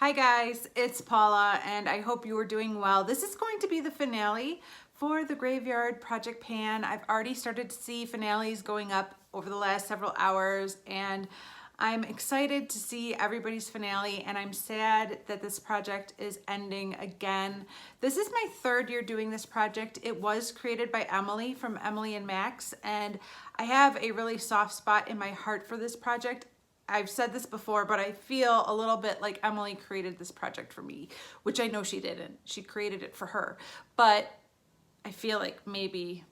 Hi guys, it's Paula and I hope you are doing well. This is going to be the finale for the Graveyard Project Pan. I've already started to see finales going up over the last several hours and I'm excited to see everybody's finale, and I'm sad that this project is ending again. This is my third year doing this project. It was created by Emily from Emily and Max, and I have a really soft spot in my heart for this project. I've said this before, but I feel a little bit like Emily created this project for me, which I know she didn't. She created it for her, but I feel like maybe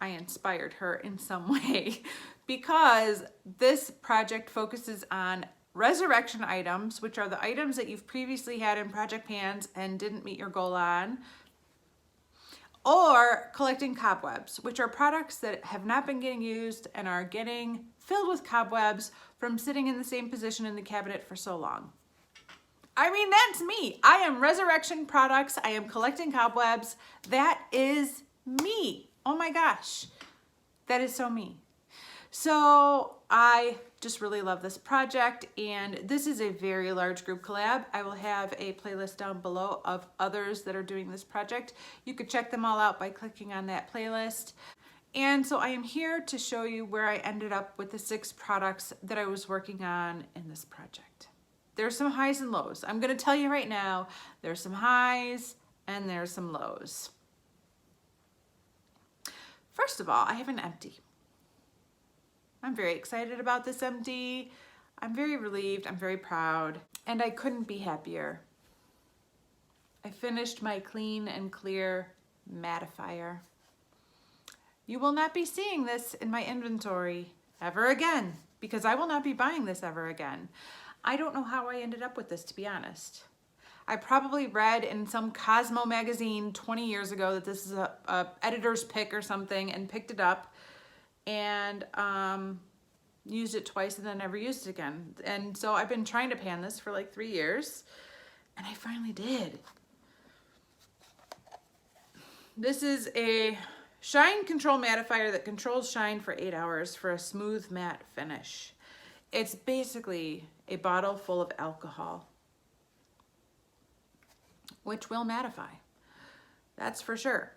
I inspired her in some way because this project focuses on resurrection items, which are the items that you've previously had in project pans and didn't meet your goal on, or collecting cobwebs, which are products that have not been getting used and are getting filled with cobwebs from sitting in the same position in the cabinet for so long. I mean, that's me. I am resurrection products. I am collecting cobwebs. That is me. Oh my gosh. That is so me. So I just really love this project, and this is a very large group collab. I will have a playlist down below of others that are doing this project. You could check them all out by clicking on that playlist. And so I am here to show you where I ended up with the 6 products that I was working on in this project. There's some highs and lows. I'm gonna tell you right now, there's some highs and there's some lows. First of all, I have an empty. I'm very excited about this empty. I'm very relieved, I'm very proud, and I couldn't be happier. I finished my clean and clear mattifier. You will not be seeing this in my inventory ever again, because I will not be buying this ever again. I don't know how I ended up with this, to be honest. I probably read in some Cosmo magazine 20 years ago that this is a editor's pick or something, and picked it up and used it twice and then never used it again. And so I've been trying to pan this for like 3 years, and I finally did. This is a shine control mattifier that controls shine for 8 hours for a smooth matte finish. It's basically a bottle full of alcohol, which will mattify. That's for sure.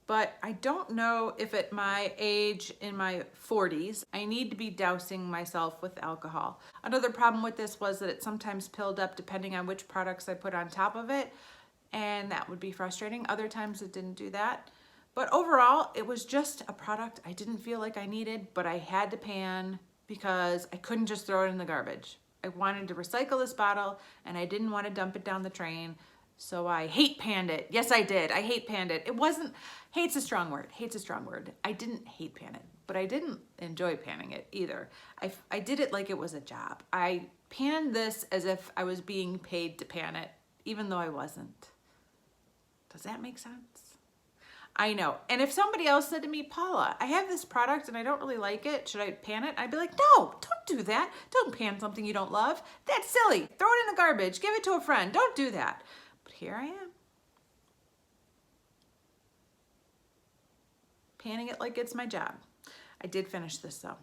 But I don't know if at my age, in my 40s, I need to be dousing myself with alcohol. Another problem with this was that it sometimes pilled up depending on which products I put on top of it, and that would be frustrating. Other times it didn't do that. But overall, it was just a product I didn't feel like I needed, but I had to pan because I couldn't just throw it in the garbage. I wanted to recycle this bottle, and I didn't want to dump it down the drain. So I hate panned it. Yes, I did. I hate panned it. It wasn't, hate's a strong word. Hate's a strong word. I didn't hate pan it, but I didn't enjoy panning it either. I did it like it was a job. I panned this as if I was being paid to pan it, even though I wasn't. Does that make sense? I know. And if somebody else said to me, Paula, I have this product and I don't really like it, should I pan it? I'd be like, no, don't do that. Don't pan something you don't love. That's silly. Throw it in the garbage. Give it to a friend. Don't do that. But here I am, panning it like it's my job. I did finish this though.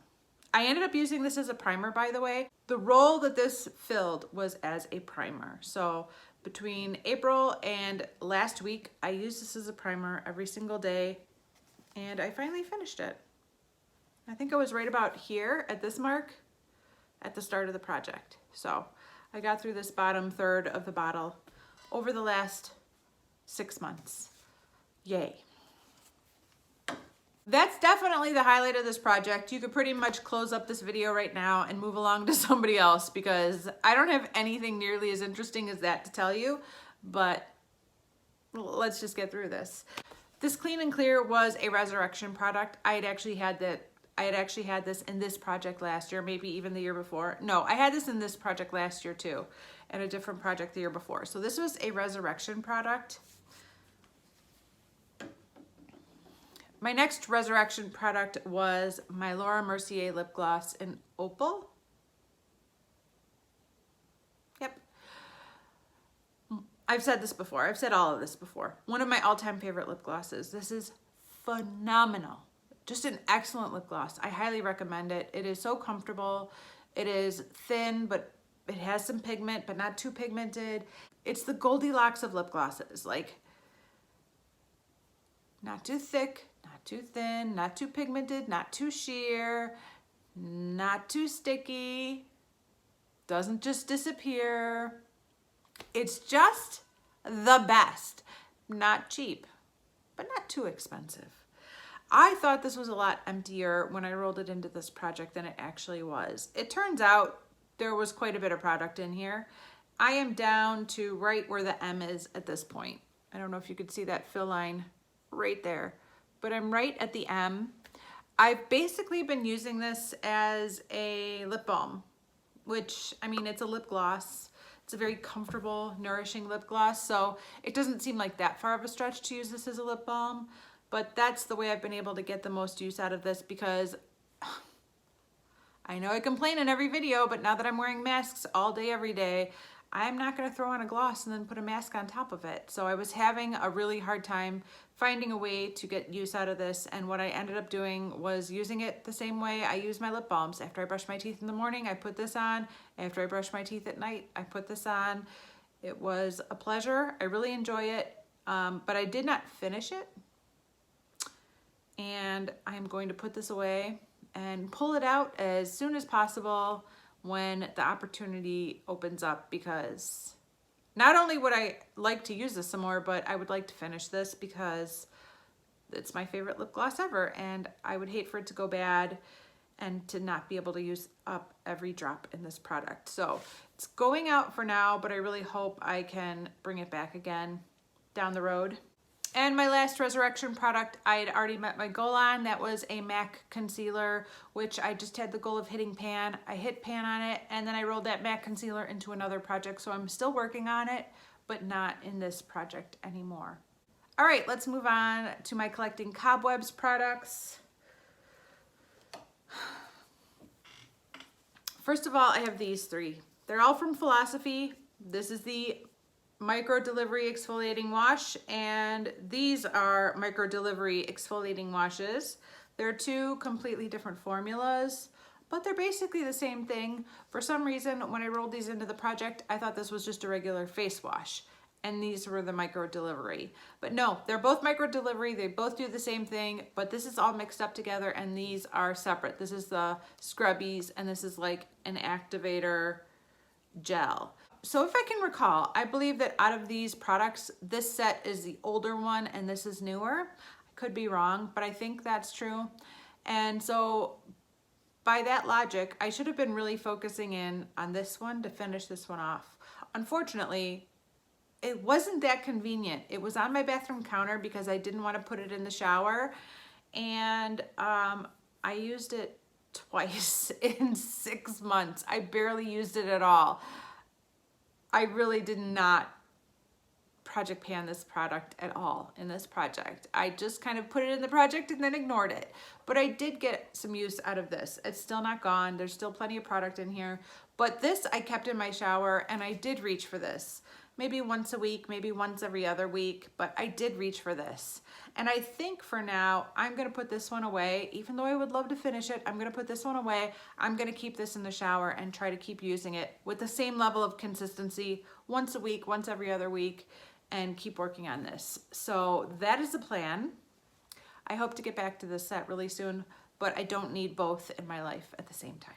I ended up using this as a primer, by the way. The role that this filled was as a primer. So between April and last week, I used this as a primer every single day, and I finally finished it. I think I was right about here at this mark at the start of the project. So I got through this bottom third of the bottle over the last 6 months. Yay. That's definitely the highlight of this project. You could pretty much close up this video right now and move along to somebody else, because I don't have anything nearly as interesting as that to tell you, but let's just get through this. This Clean and Clear was a resurrection product. I had actually had this in this project last year, maybe even the year before. No, I had this in this project last year too, and a different project the year before. So this was a resurrection product. My next resurrection product was my Laura Mercier lip gloss in Opal. Yep. I've said this before. I've said all of this before. One of my all-time favorite lip glosses. This is phenomenal. Just an excellent lip gloss. I highly recommend it. It is so comfortable. It is thin, but It has some pigment, but not too pigmented. It's the Goldilocks of lip glosses, like not too thick, not too thin, not too pigmented, not too sheer, not too sticky, doesn't just disappear. It's just the best. Not cheap, but not too expensive. I thought this was a lot emptier when I rolled it into this project than it actually was. It turns out there was quite a bit of product in here. I am down to right where the M is at this point. I don't know if you could see that fill line right there, but I'm right at the M. I've basically been using this as a lip balm, which, I mean, it's a lip gloss. It's a very comfortable, nourishing lip gloss, so it doesn't seem like that far of a stretch to use this as a lip balm, but that's the way I've been able to get the most use out of this, because I know I complain in every video, but now that I'm wearing masks all day, every day, I'm not gonna throw on a gloss and then put a mask on top of it. So I was having a really hard time finding a way to get use out of this, and what I ended up doing was using it the same way I use my lip balms. After I brush my teeth in the morning, I put this on. After I brush my teeth at night, I put this on. It was a pleasure. I really enjoy it, but I did not finish it. And I'm going to put this away and pull it out as soon as possible when the opportunity opens up, because not only would I like to use this some more, but I would like to finish this because it's my favorite lip gloss ever, and I would hate for it to go bad and to not be able to use up every drop in this product. So it's going out for now, but I really hope I can bring it back again down the road. And my last Resurrection product, I had already met my goal on. That was a MAC concealer, which I just had the goal of hitting pan. I hit pan on it, and then I rolled that MAC concealer into another project. So I'm still working on it, but not in this project anymore. All right, let's move on to my collecting cobwebs products. First of all, I have these three. They're all from Philosophy. This is the Micro Delivery Exfoliating Wash, and these are Micro Delivery Exfoliating Washes. They're two completely different formulas, but they're basically the same thing. For some reason, when I rolled these into the project, I thought this was just a regular face wash, and these were the Micro Delivery. But no, they're both Micro Delivery. They both do the same thing, but this is all mixed up together, and these are separate. This is the scrubbies, and this is like an activator gel. So if I can recall, I believe that out of these products, this set is the older one and this is newer. I could be wrong, but I think that's true. And so by that logic, I should have been really focusing in on this one to finish this one off. Unfortunately, it wasn't that convenient. It was on my bathroom counter because I didn't want to put it in the shower, and I used it twice in 6 months. I barely used it at all. I really did not project pan this product at all in this project. I just kind of put it in the project and then ignored it. But I did get some use out of this. It's still not gone. There's still plenty of product in here. But this I kept in my shower, and I did reach for this. Maybe once a week, maybe once every other week, but I did reach for this. And I think for now, I'm gonna put this one away. Even though I would love to finish it, I'm gonna put this one away. I'm gonna keep this in the shower and try to keep using it with the same level of consistency, once a week, once every other week, and keep working on this. So that is the plan. I hope to get back to this set really soon, but I don't need both in my life at the same time.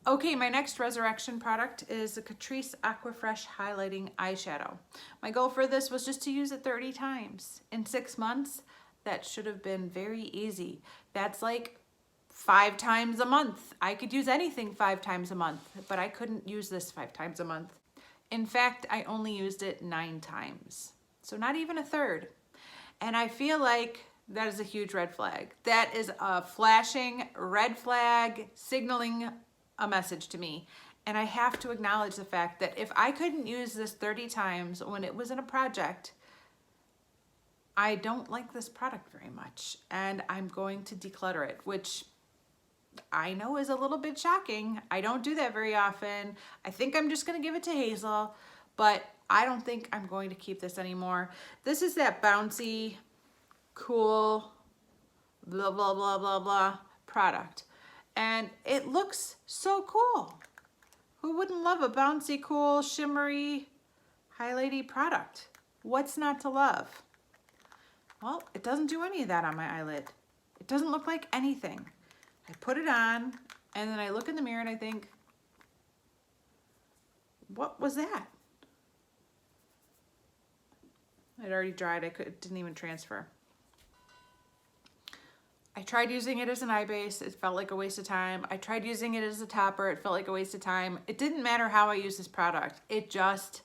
Okay, my next Resurrection product is the Catrice Aquafresh Highlighting Eyeshadow. My goal for this was just to use it 30 times. In 6 months, that should have been very easy. That's like 5 times a month. I could use anything 5 times a month, but I couldn't use this 5 times a month. In fact, I only used it 9 times. So not even a third. And I feel like that is a huge red flag. That is a flashing red flag signaling a message to me. And I have to acknowledge the fact that if I couldn't use this 30 times when it was in a project, I don't like this product very much, and I'm going to declutter it, which I know is a little bit shocking. I don't do that very often. I think I'm just gonna give it to Hazel, but I don't think I'm going to keep this anymore. This is that bouncy, cool, blah, blah, blah, blah, blah product. And it looks so cool. Who wouldn't love a bouncy, cool, shimmery, highlighty product? What's not to love? Well, it doesn't do any of that on my eyelid. It doesn't look like anything. I put it on and then I look in the mirror and I think, what was that? It already dried. It didn't even transfer. I tried using it as an eye base. It felt like a waste of time. I tried using it as a topper. It felt like a waste of time. It didn't matter how I used this product. It just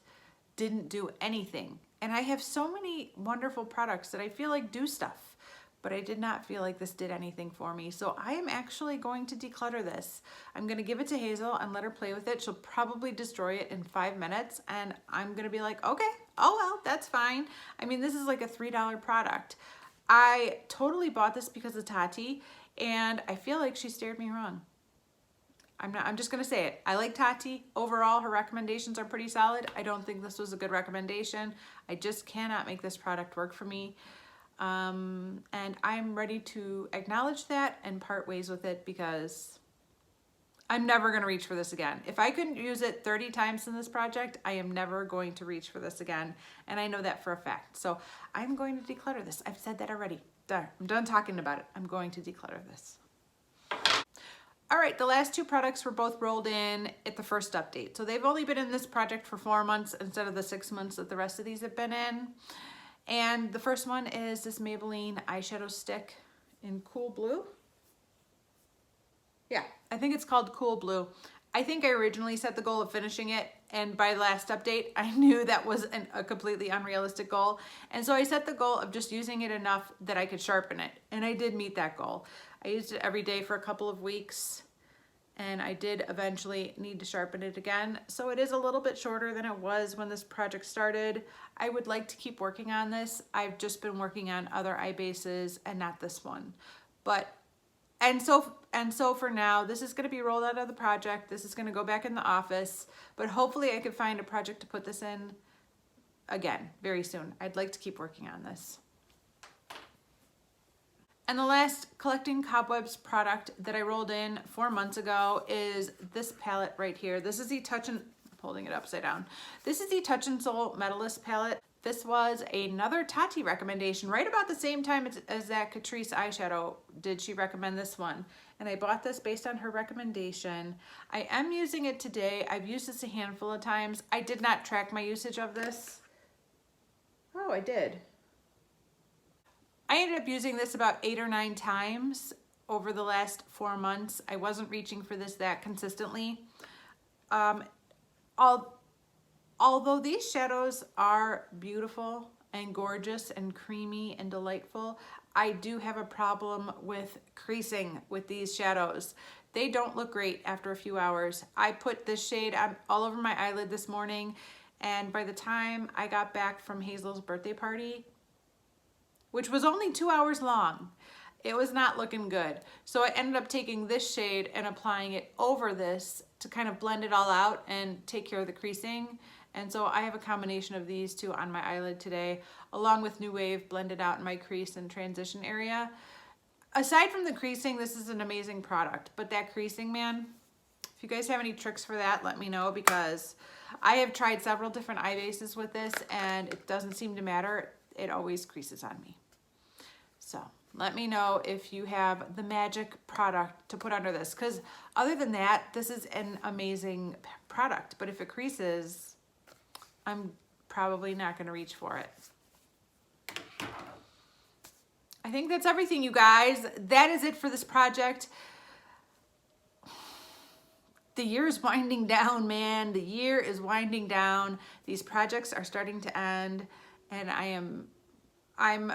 didn't do anything. And I have so many wonderful products that I feel like do stuff, but I did not feel like this did anything for me. So I am actually going to declutter this. I'm going to give it to Hazel and let her play with it. She'll probably destroy it in 5 minutes. And I'm going to be like, okay, oh well, that's fine. I mean, this is like a $3 product. I totally bought this because of Tati, and I feel like she steered me wrong. I'm just gonna say it. I like Tati. Overall, her recommendations are pretty solid. I don't think this was a good recommendation. I just cannot make this product work for me. And I'm ready to acknowledge that and part ways with it because I'm never gonna reach for this again. If I couldn't use it 30 times in this project, I am never going to reach for this again. And I know that for a fact. So I'm going to declutter this. I've said that already. There, I'm done talking about it. I'm going to declutter this. All right, the last 2 products were both rolled in at the first update. So they've only been in this project for 4 months instead of the 6 months that the rest of these have been in. And the first one is this Maybelline eyeshadow stick in Cool Blue. Yeah, I think it's called Cool Blue. I think I originally set the goal of finishing it, and by last update, I knew that was a completely unrealistic goal. And so I set the goal of just using it enough that I could sharpen it, and I did meet that goal. I used it every day for a couple of weeks, and I did eventually need to sharpen it again. So it is a little bit shorter than it was when this project started. I would like to keep working on this. I've just been working on other eye bases and not this one. And so for now, this is going to be rolled out of the project. This is going to go back in the office, but hopefully I could find a project to put this in again very soon. I'd like to keep working on this. And the last collecting cobwebs product that I rolled in 4 months ago is this palette right here. This is the Touch and, I'm holding it upside down. This is the Touch and Soul Medalist palette. This was another Tati recommendation right about the same time as that Catrice eyeshadow. Did she recommend this one? And I bought this based on her recommendation. I am using it today. I've used this a handful of times. I did not track my usage of this. Oh, I did. I ended up using this about 8 or 9 times over the last 4 months. I wasn't reaching for this that consistently. Although these shadows are beautiful and gorgeous and creamy and delightful, I do have a problem with creasing with these shadows. They don't look great after a few hours. I put this shade on all over my eyelid this morning, and by the time I got back from Hazel's birthday party, which was only 2 hours long, it was not looking good. So I ended up taking this shade and applying it over this to kind of blend it all out and take care of the creasing. And so I have a combination of these two on my eyelid today, along with New Wave blended out in my crease and transition area. Aside from the creasing, this is an amazing product, but that creasing, man, if you guys have any tricks for that, let me know, because I have tried several different eye bases with this and it doesn't seem to matter. It always creases on me. So let me know if you have the magic product to put under this, because other than that, this is an amazing product. But if it creases, I'm probably not going to reach for it. I think that's everything, you guys. That is it for this project. The year is winding down, man. The year is winding down. These projects are starting to end, and I'm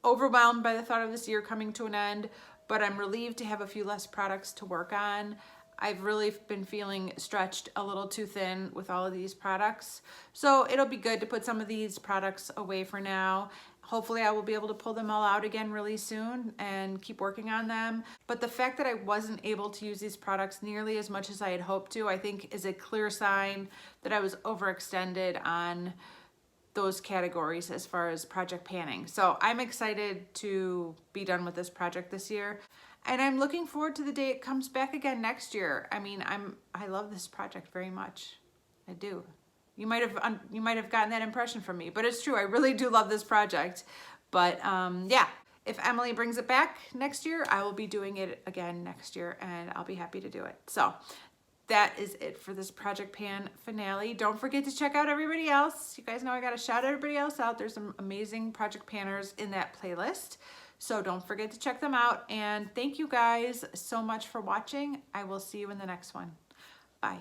overwhelmed by the thought of this year coming to an end, but I'm relieved to have a few less products to work on. I've really been feeling stretched a little too thin with all of these products. So it'll be good to put some of these products away for now. Hopefully I will be able to pull them all out again really soon and keep working on them. But the fact that I wasn't able to use these products nearly as much as I had hoped to, I think is a clear sign that I was overextended on those categories as far as project panning. So I'm excited to be done with this project this year. And I'm looking forward to the day it comes back again next year. I mean, I love this project very much. I do. You might have gotten that impression from me, but it's true. I really do love this project. But yeah, if Emily brings it back next year, I will be doing it again next year, and I'll be happy to do it. So that is it for this Project Pan finale. Don't forget to check out everybody else. You guys know I got to shout everybody else out. There's some amazing Project Panners in that playlist. So don't forget to check them out. And thank you guys so much for watching. I will see you in the next one. Bye.